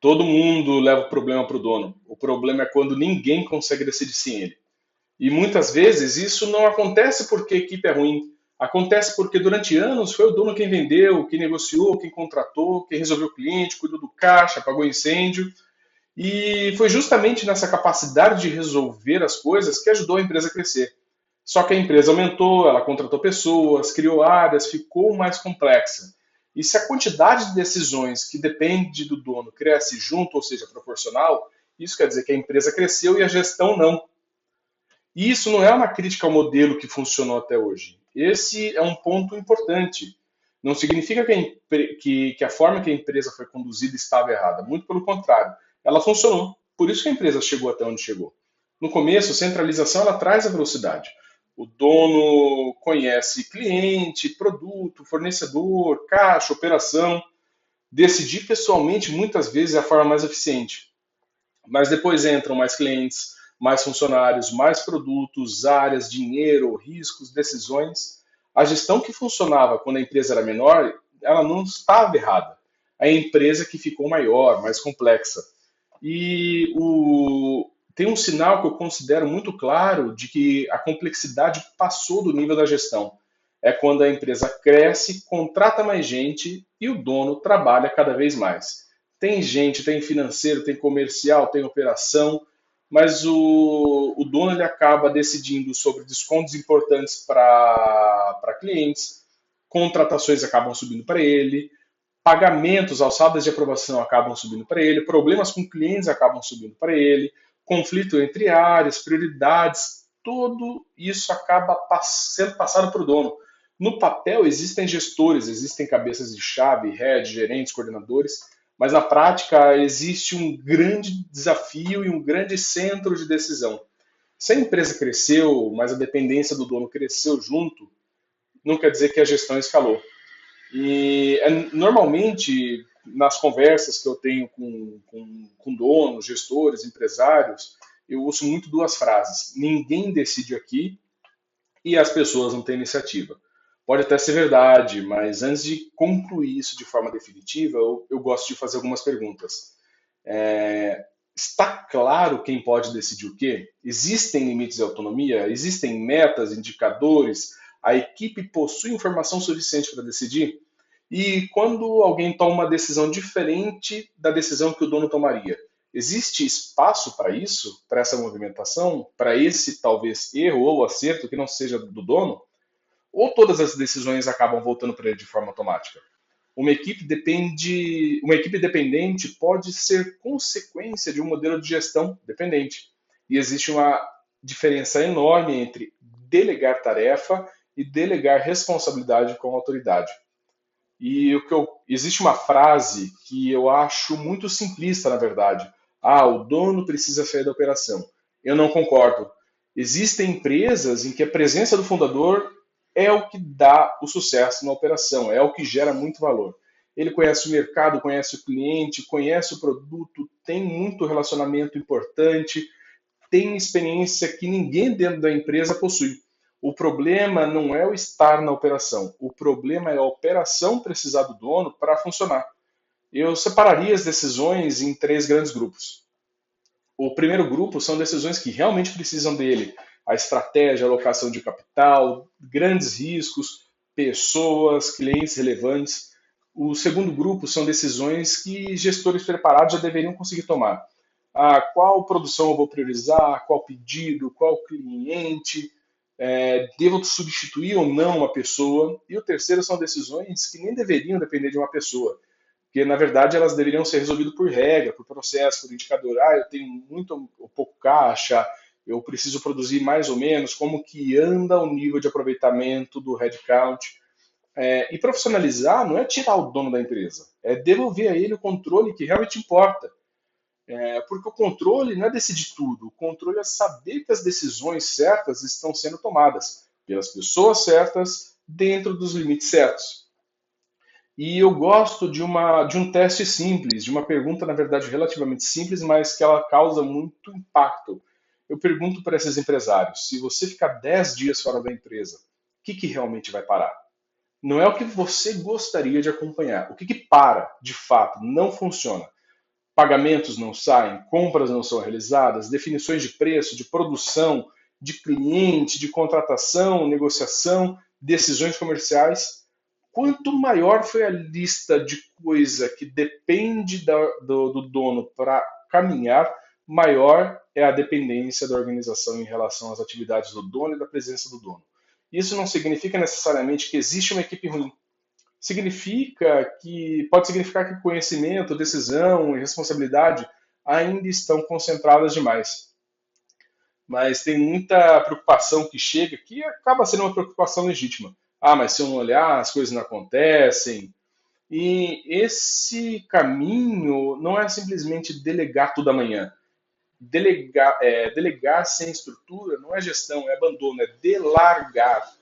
Todo mundo leva o problema para o dono. O problema é quando ninguém consegue decidir sem ele. E muitas vezes isso não acontece porque a equipe é ruim. Acontece porque durante anos foi o dono quem vendeu, quem negociou, quem contratou, quem resolveu o cliente, cuidou do caixa, pagou incêndio. E foi justamente nessa capacidade de resolver as coisas que ajudou a empresa a crescer. Só que a empresa aumentou, ela contratou pessoas, criou áreas, ficou mais complexa. E se a quantidade de decisões que depende do dono cresce junto, ou seja, proporcional, isso quer dizer que a empresa cresceu e a gestão não. E isso não é uma crítica ao modelo que funcionou até hoje. Esse é um ponto importante. Não significa que a forma que a empresa foi conduzida estava errada. Muito pelo contrário. Ela funcionou. Por isso que a empresa chegou até onde chegou. No começo, a centralização ela traz a velocidade. O dono conhece cliente, produto, fornecedor, caixa, operação. Decidir pessoalmente muitas vezes é a forma mais eficiente. Mas depois entram mais clientes, mais funcionários, mais produtos, áreas, dinheiro, riscos, decisões. A gestão que funcionava quando a empresa era menor, ela não estava errada. A empresa que ficou maior, mais complexa. Tem um sinal que eu considero muito claro de que a complexidade passou do nível da gestão. É quando a empresa cresce, contrata mais gente e o dono trabalha cada vez mais. Tem gente, tem financeiro, tem comercial, tem operação, mas o dono ele acaba decidindo sobre descontos importantes para clientes, contratações acabam subindo para ele, pagamentos, alçadas de aprovação acabam subindo para ele, problemas com clientes acabam subindo para ele, conflito entre áreas, prioridades, tudo isso acaba sendo passado para o dono. No papel existem gestores, existem cabeças de chave, head, gerentes, coordenadores, mas na prática existe um grande desafio e um grande centro de decisão. Se a empresa cresceu, mas a dependência do dono cresceu junto, não quer dizer que a gestão escalou. Normalmente, nas conversas que eu tenho com donos, gestores, empresários, eu ouço muito duas frases. Ninguém decide aqui e as pessoas não têm iniciativa. Pode até ser verdade, mas antes de concluir isso de forma definitiva, eu gosto de fazer algumas perguntas. Está claro quem pode decidir o quê? Existem limites de autonomia? Existem metas, indicadores? A equipe possui informação suficiente para decidir? E quando alguém toma uma decisão diferente da decisão que o dono tomaria, existe espaço para isso, para essa movimentação, para esse talvez erro ou acerto que não seja do dono? Ou todas as decisões acabam voltando para ele de forma automática? Uma equipe dependente pode ser consequência de um modelo de gestão dependente. E existe uma diferença enorme entre delegar tarefa e delegar responsabilidade com autoridade. Existe uma frase que eu acho muito simplista, na verdade. Ah, o dono precisa sair da operação. Eu não concordo. Existem empresas em que a presença do fundador é o que dá o sucesso na operação, é o que gera muito valor. Ele conhece o mercado, conhece o cliente, conhece o produto, tem muito relacionamento importante, tem experiência que ninguém dentro da empresa possui. O problema não é o estar na operação, o problema é a operação precisar do dono para funcionar. Eu separaria as decisões em três grandes grupos. O primeiro grupo são decisões que realmente precisam dele: a estratégia, a alocação de capital, grandes riscos, pessoas, clientes relevantes. O segundo grupo são decisões que gestores preparados já deveriam conseguir tomar. Qual produção eu vou priorizar, qual pedido, qual cliente, devo substituir ou não uma pessoa. E o terceiro são decisões que nem deveriam depender de uma pessoa, porque na verdade elas deveriam ser resolvidas por regra, por processo, por indicador. Eu tenho muito ou pouco caixa, eu preciso produzir mais ou menos, como que anda o nível de aproveitamento do headcount. E profissionalizar não é tirar o dono da empresa, é devolver a ele o controle que realmente importa. Porque o controle não é decidir tudo, o controle é saber que as decisões certas estão sendo tomadas pelas pessoas certas, dentro dos limites certos. E eu gosto de um teste simples, de uma pergunta, na verdade, relativamente simples, mas que ela causa muito impacto. Eu pergunto para esses empresários: se você ficar 10 dias fora da empresa, o que realmente vai parar? Não é o que você gostaria de acompanhar. O que para, de fato, não funciona? Pagamentos não saem, compras não são realizadas, definições de preço, de produção, de cliente, de contratação, negociação, decisões comerciais. Quanto maior foi a lista de coisa que depende do dono para caminhar, maior é a dependência da organização em relação às atividades do dono e da presença do dono. Isso não significa necessariamente que existe uma equipe ruim. Pode significar que conhecimento, decisão e responsabilidade ainda estão concentradas demais. Mas tem muita preocupação que chega que acaba sendo uma preocupação legítima. Ah, mas se eu não olhar, as coisas não acontecem. E esse caminho não é simplesmente delegar tudo amanhã. Delegar sem estrutura não é gestão, é abandono, é delargar.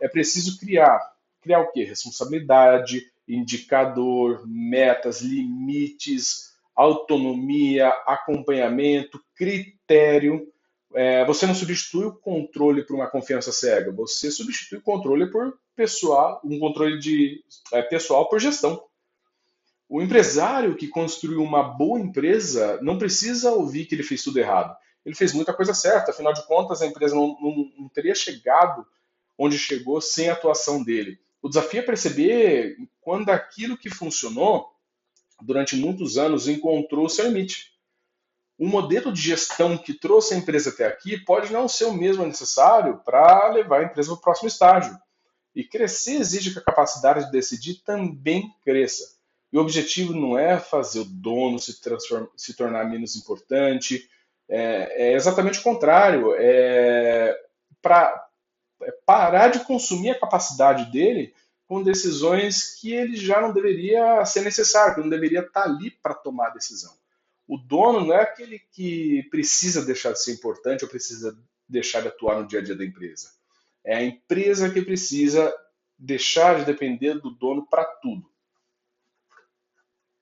É preciso criar. Criar o quê? Responsabilidade, indicador, metas, limites, autonomia, acompanhamento, critério. Você não substitui o controle por uma confiança cega, você substitui o controle por pessoal, um controle pessoal por gestão. O empresário que construiu uma boa empresa não precisa ouvir que ele fez tudo errado. Ele fez muita coisa certa, afinal de contas a empresa não teria chegado onde chegou sem a atuação dele. O desafio é perceber quando aquilo que funcionou durante muitos anos encontrou o seu limite. O modelo de gestão que trouxe a empresa até aqui pode não ser o mesmo necessário para levar a empresa para o próximo estágio. E crescer exige que a capacidade de decidir também cresça. E o objetivo não é fazer o dono se tornar menos importante, é exatamente o contrário. Para parar de consumir a capacidade dele com decisões que ele já não deveria ser necessário, que não deveria estar ali para tomar a decisão. O dono não é aquele que precisa deixar de ser importante ou precisa deixar de atuar no dia a dia da empresa. É a empresa que precisa deixar de depender do dono para tudo.